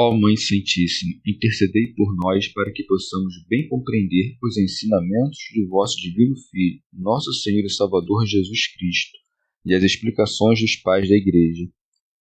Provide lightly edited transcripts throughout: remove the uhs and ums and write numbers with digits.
Ó Mãe Santíssima, intercedei por nós para que possamos bem compreender os ensinamentos de vosso Divino Filho, nosso Senhor e Salvador Jesus Cristo, e as explicações dos pais da Igreja.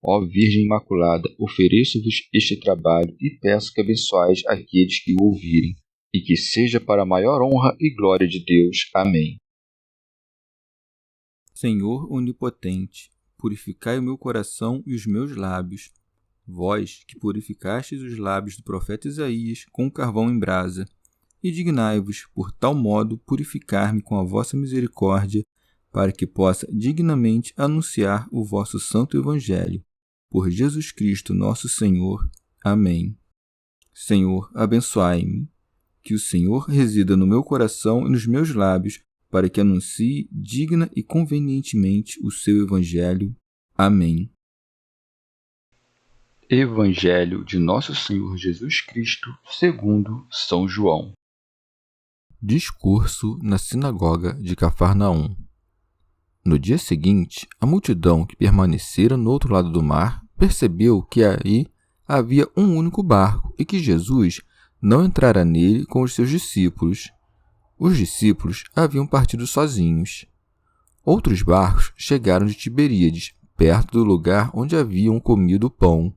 Ó Virgem Imaculada, ofereço-vos este trabalho e peço que abençoeis aqueles que o ouvirem, e que seja para a maior honra e glória de Deus. Amém. Senhor onipotente, purificai o meu coração e os meus lábios. Vós, que purificastes os lábios do profeta Isaías com o carvão em brasa, e dignai-vos, por tal modo, purificar-me com a vossa misericórdia, para que possa dignamente anunciar o vosso santo Evangelho. Por Jesus Cristo nosso Senhor. Amém. Senhor, abençoai-me. Que o Senhor resida no meu coração e nos meus lábios, para que anuncie digna e convenientemente o seu Evangelho. Amém. Evangelho de Nosso Senhor Jesus Cristo, segundo São João. Discurso na sinagoga de Cafarnaum. No dia seguinte, a multidão que permanecera no outro lado do mar percebeu que aí havia um único barco e que Jesus não entrara nele com os seus discípulos. Os discípulos haviam partido sozinhos. Outros barcos chegaram de Tiberíades, perto do lugar onde haviam comido o pão.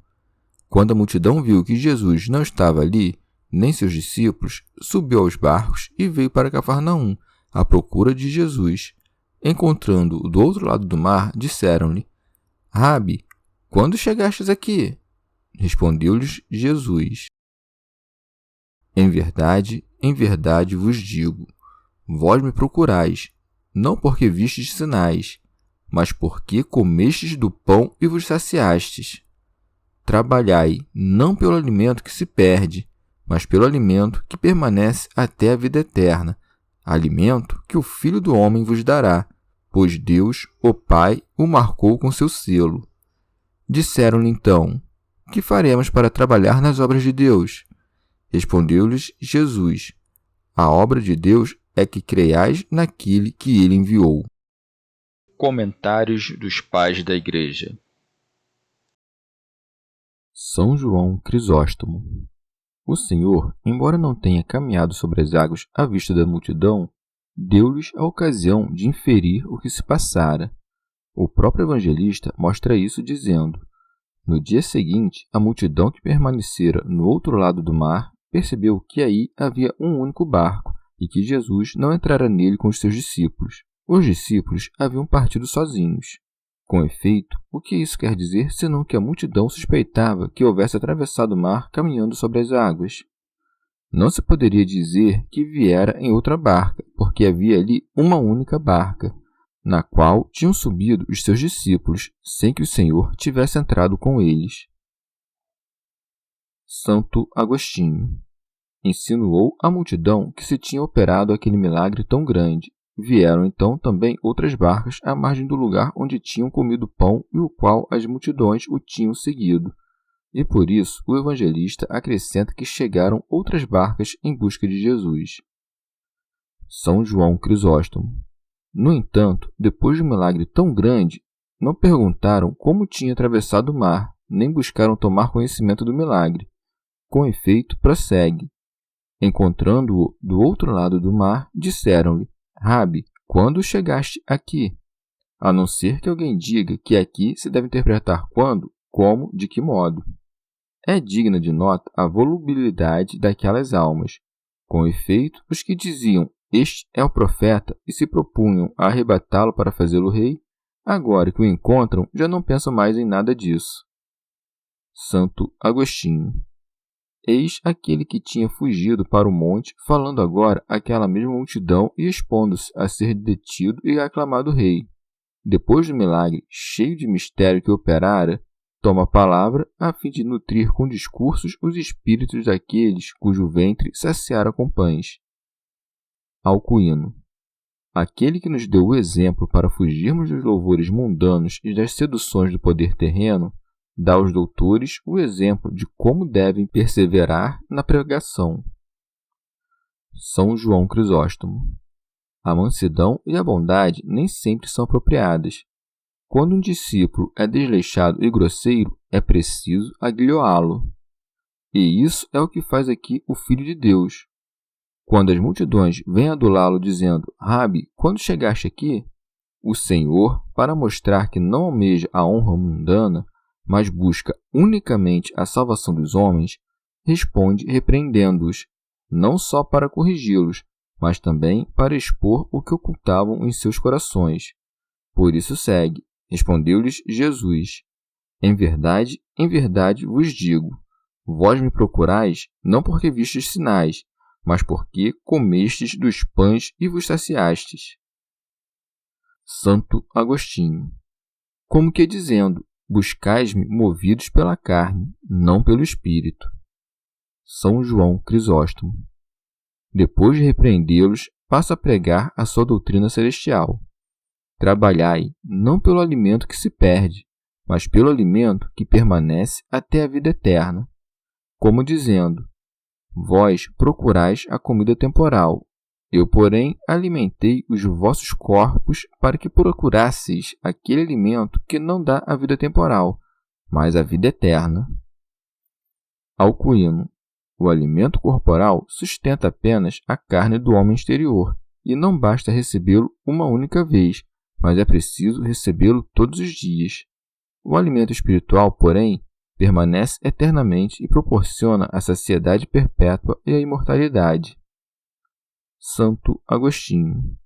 Quando a multidão viu que Jesus não estava ali, nem seus discípulos, subiu aos barcos e veio para Cafarnaum, à procura de Jesus. Encontrando-o do outro lado do mar, disseram-lhe: Rabi, quando chegastes aqui? Respondeu-lhes Jesus: em verdade vos digo, vós me procurais, não porque vistes sinais, mas porque comestes do pão e vos saciastes. Trabalhai não pelo alimento que se perde, mas pelo alimento que permanece até a vida eterna, alimento que o Filho do Homem vos dará, pois Deus, o Pai, o marcou com seu selo. Disseram-lhe então: que faremos para trabalhar nas obras de Deus? Respondeu-lhes Jesus: a obra de Deus é que creiais naquele que ele enviou. Comentários dos Pais da Igreja. São João Crisóstomo. O Senhor, embora não tenha caminhado sobre as águas à vista da multidão, deu-lhes a ocasião de inferir o que se passara. O próprio evangelista mostra isso dizendo: no dia seguinte, a multidão que permanecera no outro lado do mar percebeu que aí havia um único barco e que Jesus não entrara nele com os seus discípulos. Os discípulos haviam partido sozinhos. Com efeito, o que isso quer dizer senão que a multidão suspeitava que houvesse atravessado o mar caminhando sobre as águas? Não se poderia dizer que viera em outra barca, porque havia ali uma única barca, na qual tinham subido os seus discípulos, sem que o Senhor tivesse entrado com eles. Santo Agostinho insinuou à multidão que se tinha operado aquele milagre tão grande. Vieram então também outras barcas à margem do lugar onde tinham comido pão e o qual as multidões o tinham seguido. E por isso o evangelista acrescenta que chegaram outras barcas em busca de Jesus. São João Crisóstomo. No entanto, depois de um milagre tão grande, não perguntaram como tinha atravessado o mar, nem buscaram tomar conhecimento do milagre. Com efeito, prossegue. Encontrando-o do outro lado do mar, disseram-lhe: Rabi, quando chegaste aqui? A não ser que alguém diga que aqui se deve interpretar quando, como, de que modo. É digna de nota a volubilidade daquelas almas. Com efeito, os que diziam: este é o profeta, e se propunham a arrebatá-lo para fazê-lo rei, agora que o encontram, já não pensam mais em nada disso. Santo Agostinho. Eis aquele que tinha fugido para o monte, falando agora àquela mesma multidão e expondo-se a ser detido e aclamado rei. Depois do milagre, cheio de mistério que operara, toma a palavra a fim de nutrir com discursos os espíritos daqueles cujo ventre saciara com pães. Alcuíno. Aquele que nos deu o exemplo para fugirmos dos louvores mundanos e das seduções do poder terreno, dá aos doutores o exemplo de como devem perseverar na pregação. São João Crisóstomo. A mansidão e a bondade nem sempre são apropriadas. Quando um discípulo é desleixado e grosseiro, é preciso aguilhoá-lo. E isso é o que faz aqui o Filho de Deus. Quando as multidões vêm adulá-lo dizendo: Rabi, quando chegaste aqui? O Senhor, para mostrar que não almeja a honra mundana, mas busca unicamente a salvação dos homens, responde repreendendo-os, não só para corrigi-los, mas também para expor o que ocultavam em seus corações. Por isso segue, respondeu-lhes Jesus: em verdade vos digo, vós me procurais não porque vistes sinais, mas porque comestes dos pães e vos saciastes. Santo Agostinho. Como que dizendo, buscais-me movidos pela carne, não pelo Espírito. São João Crisóstomo. Depois de repreendê-los, passa a pregar a sua doutrina celestial. Trabalhai não pelo alimento que se perde, mas pelo alimento que permanece até a vida eterna. Como dizendo, vós procurais a comida temporal, eu, porém, alimentei os vossos corpos para que procurasseis aquele alimento que não dá a vida temporal, mas a vida eterna. Alcuino. O alimento corporal sustenta apenas a carne do homem exterior, e não basta recebê-lo uma única vez, mas é preciso recebê-lo todos os dias. O alimento espiritual, porém, permanece eternamente e proporciona a saciedade perpétua e a imortalidade. Santo Agostinho.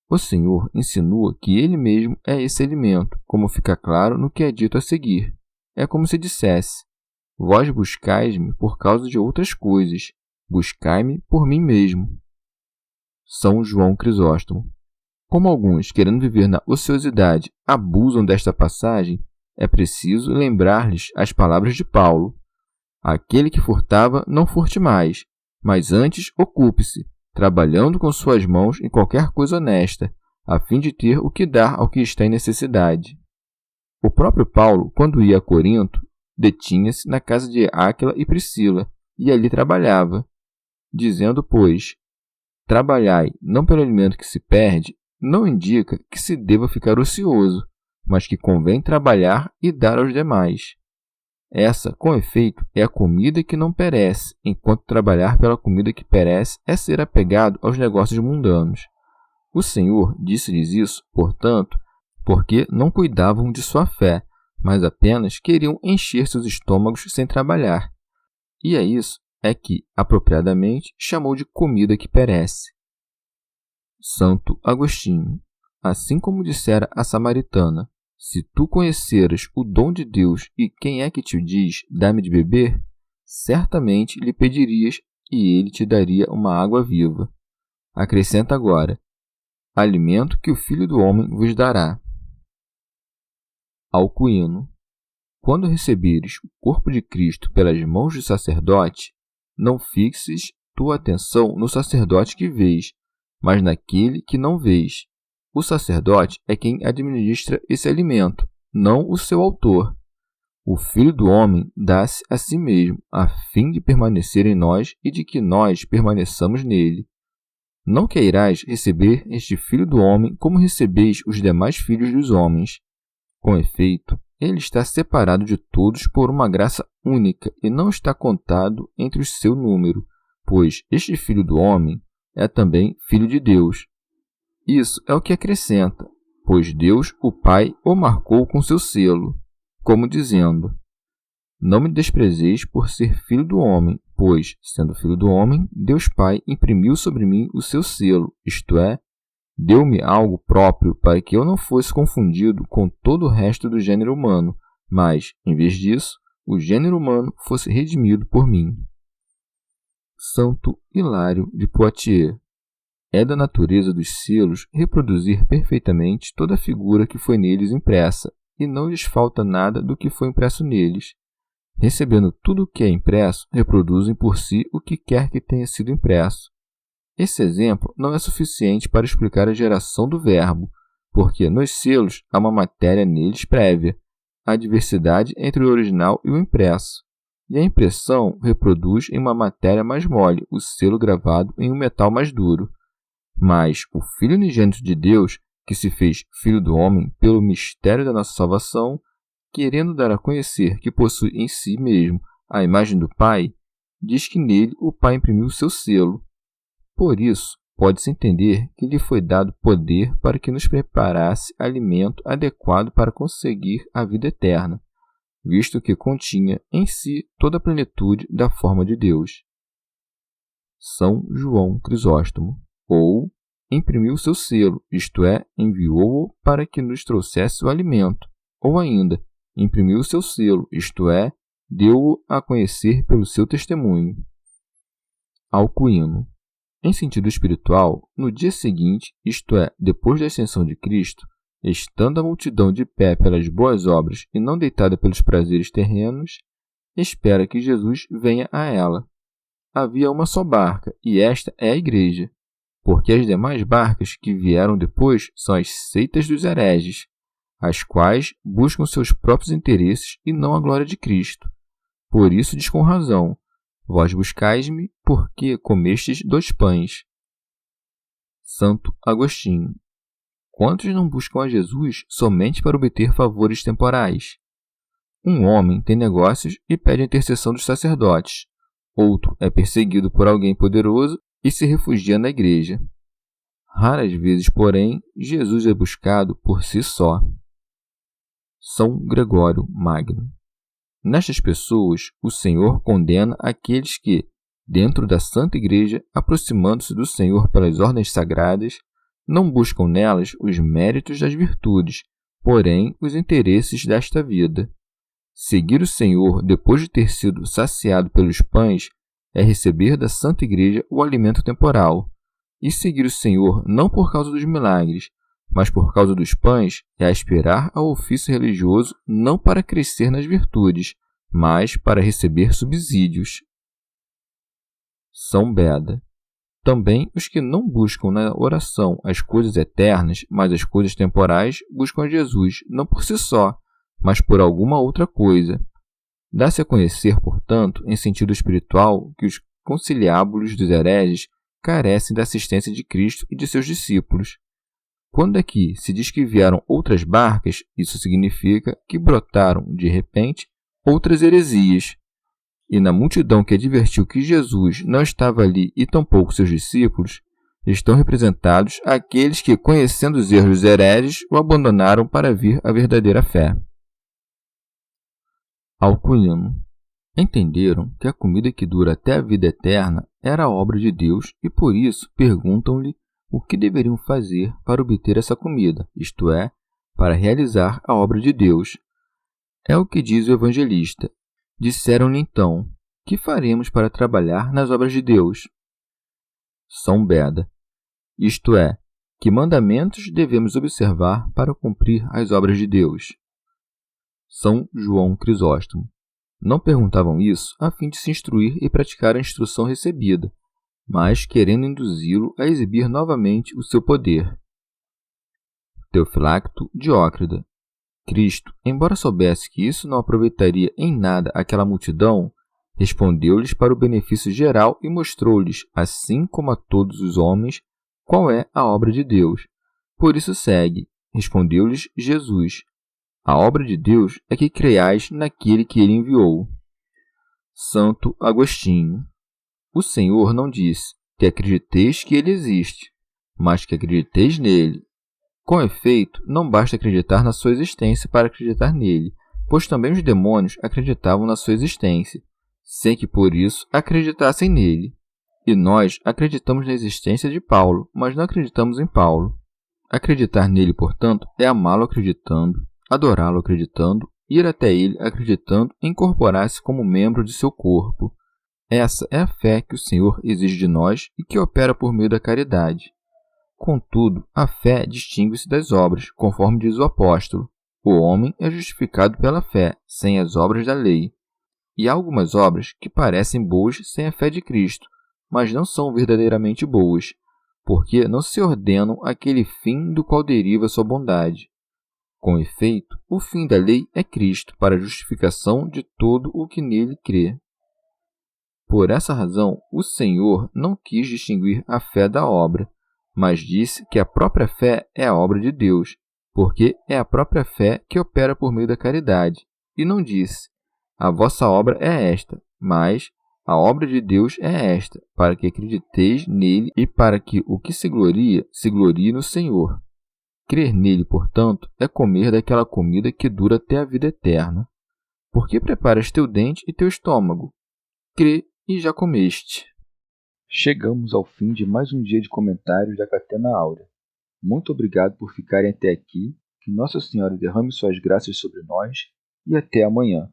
O Senhor insinua que Ele mesmo é esse alimento, como fica claro no que é dito a seguir. É como se dissesse, vós buscais-me por causa de outras coisas, buscai-me por mim mesmo. São João Crisóstomo. Como alguns, querendo viver na ociosidade, abusam desta passagem, é preciso lembrar-lhes as palavras de Paulo. Aquele que furtava, não furte mais, mas antes ocupe-se, trabalhando com suas mãos em qualquer coisa honesta, a fim de ter o que dar ao que está em necessidade. O próprio Paulo, quando ia a Corinto, detinha-se na casa de Áquila e Priscila, e ali trabalhava, dizendo, pois, trabalhai não pelo alimento que se perde, não indica que se deva ficar ocioso, mas que convém trabalhar e dar aos demais. Essa, com efeito, é a comida que não perece, enquanto trabalhar pela comida que perece é ser apegado aos negócios mundanos. O Senhor disse-lhes isso, portanto, porque não cuidavam de sua fé, mas apenas queriam encher seus estômagos sem trabalhar. E a isso é que, apropriadamente, chamou de comida que perece. Santo Agostinho. Assim como dissera a samaritana, se tu conheceras o dom de Deus e quem é que te diz, dá-me de beber, certamente lhe pedirias e ele te daria uma água viva. Acrescenta agora, alimento que o Filho do Homem vos dará. Alcuino. Quando receberes o corpo de Cristo pelas mãos do sacerdote, não fixes tua atenção no sacerdote que vês, mas naquele que não vês. O sacerdote é quem administra esse alimento, não o seu autor. O Filho do Homem dá-se a si mesmo, a fim de permanecer em nós e de que nós permaneçamos nele. Não queirais receber este Filho do Homem como recebeis os demais filhos dos homens. Com efeito, ele está separado de todos por uma graça única e não está contado entre o seu número, pois este Filho do Homem é também Filho de Deus. Isso é o que acrescenta, pois Deus, o Pai, o marcou com seu selo, como dizendo, não me desprezeis por ser filho do homem, pois, sendo filho do homem, Deus Pai imprimiu sobre mim o seu selo, isto é, deu-me algo próprio para que eu não fosse confundido com todo o resto do gênero humano, mas, em vez disso, o gênero humano fosse redimido por mim. Santo Hilário de Poitiers. É da natureza dos selos reproduzir perfeitamente toda a figura que foi neles impressa, e não lhes falta nada do que foi impresso neles. Recebendo tudo o que é impresso, reproduzem por si o que quer que tenha sido impresso. Esse exemplo não é suficiente para explicar a geração do verbo, porque nos selos há uma matéria neles prévia, a diversidade entre o original e o impresso. E a impressão reproduz em uma matéria mais mole o selo gravado em um metal mais duro. Mas o Filho unigênito de Deus, que se fez Filho do Homem pelo mistério da nossa salvação, querendo dar a conhecer que possui em si mesmo a imagem do Pai, diz que nele o Pai imprimiu seu selo. Por isso, pode-se entender que lhe foi dado poder para que nos preparasse alimento adequado para conseguir a vida eterna, visto que continha em si toda a plenitude da forma de Deus. São João Crisóstomo, ou imprimiu seu selo, isto é, enviou-o para que nos trouxesse o alimento, ou ainda, imprimiu seu selo, isto é, deu-o a conhecer pelo seu testemunho. Alcuino. Em sentido espiritual, no dia seguinte, isto é, depois da ascensão de Cristo, estando a multidão de pé pelas boas obras e não deitada pelos prazeres terrenos, espera que Jesus venha a ela. Havia uma só barca, e esta é a Igreja, porque as demais barcas que vieram depois são as seitas dos hereges, as quais buscam seus próprios interesses e não a glória de Cristo. Por isso diz com razão: vós buscais-me, porque comestes 2 pães. Santo Agostinho. Quantos não buscam a Jesus somente para obter favores temporais? Um homem tem negócios e pede a intercessão dos sacerdotes. Outro é perseguido por alguém poderoso e se refugia na igreja. Raras vezes, porém, Jesus é buscado por si só. São Gregório Magno. Nestas pessoas, o Senhor condena aqueles que, dentro da Santa Igreja, aproximando-se do Senhor pelas ordens sagradas, não buscam nelas os méritos das virtudes, porém os interesses desta vida. Seguir o Senhor depois de ter sido saciado pelos pães é receber da Santa Igreja o alimento temporal. E seguir o Senhor não por causa dos milagres, mas por causa dos pães é aspirar ao ofício religioso não para crescer nas virtudes, mas para receber subsídios. São Beda. Também os que não buscam na oração as coisas eternas, mas as coisas temporais, buscam a Jesus, não por si só, mas por alguma outra coisa. Dá-se a conhecer, portanto, em sentido espiritual, que os conciliábulos dos hereges carecem da assistência de Cristo e de seus discípulos. Quando aqui se diz que vieram outras barcas, isso significa que brotaram, de repente, outras heresias. E na multidão que advertiu que Jesus não estava ali e tampouco seus discípulos, estão representados aqueles que, conhecendo os erros dos hereges, o abandonaram para vir à verdadeira fé. Alcuino. Entenderam que a comida que dura até a vida eterna era a obra de Deus e por isso perguntam-lhe o que deveriam fazer para obter essa comida, isto é, para realizar a obra de Deus. É o que diz o evangelista. Disseram-lhe então: que faremos para trabalhar nas obras de Deus? São Beda. Isto é, que mandamentos devemos observar para cumprir as obras de Deus? São João Crisóstomo. Não perguntavam isso a fim de se instruir e praticar a instrução recebida, mas querendo induzi-lo a exibir novamente o seu poder. Teofilacto Diócrida. Cristo, embora soubesse que isso não aproveitaria em nada aquela multidão, respondeu-lhes para o benefício geral e mostrou-lhes, assim como a todos os homens, qual é a obra de Deus. Por isso segue, respondeu-lhes Jesus: a obra de Deus é que creiais naquele que ele enviou. Santo Agostinho. O Senhor não disse que acrediteis que ele existe, mas que acrediteis nele. Com efeito, não basta acreditar na sua existência para acreditar nele, pois também os demônios acreditavam na sua existência, sem que por isso acreditassem nele. E nós acreditamos na existência de Paulo, mas não acreditamos em Paulo. Acreditar nele, portanto, é amá-lo acreditando, adorá-lo acreditando, ir até ele acreditando e incorporar-se como membro de seu corpo. Essa é a fé que o Senhor exige de nós e que opera por meio da caridade. Contudo, a fé distingue-se das obras, conforme diz o apóstolo. O homem é justificado pela fé, sem as obras da lei. E há algumas obras que parecem boas sem a fé de Cristo, mas não são verdadeiramente boas, porque não se ordenam àquele fim do qual deriva sua bondade. Com efeito, o fim da lei é Cristo, para a justificação de todo o que nele crê. Por essa razão, o Senhor não quis distinguir a fé da obra, mas disse que a própria fé é a obra de Deus, porque é a própria fé que opera por meio da caridade, e não disse: a vossa obra é esta, mas A obra de Deus é esta, para que acrediteis nele e para que o que se glorie no Senhor. Crer nele, portanto, é comer daquela comida que dura até a vida eterna. Porque preparas teu dente e teu estômago. Crê e já comeste. Chegamos ao fim de mais um dia de comentários da Catena Áurea. Muito obrigado por ficarem até aqui, que Nossa Senhora derrame suas graças sobre nós e até amanhã.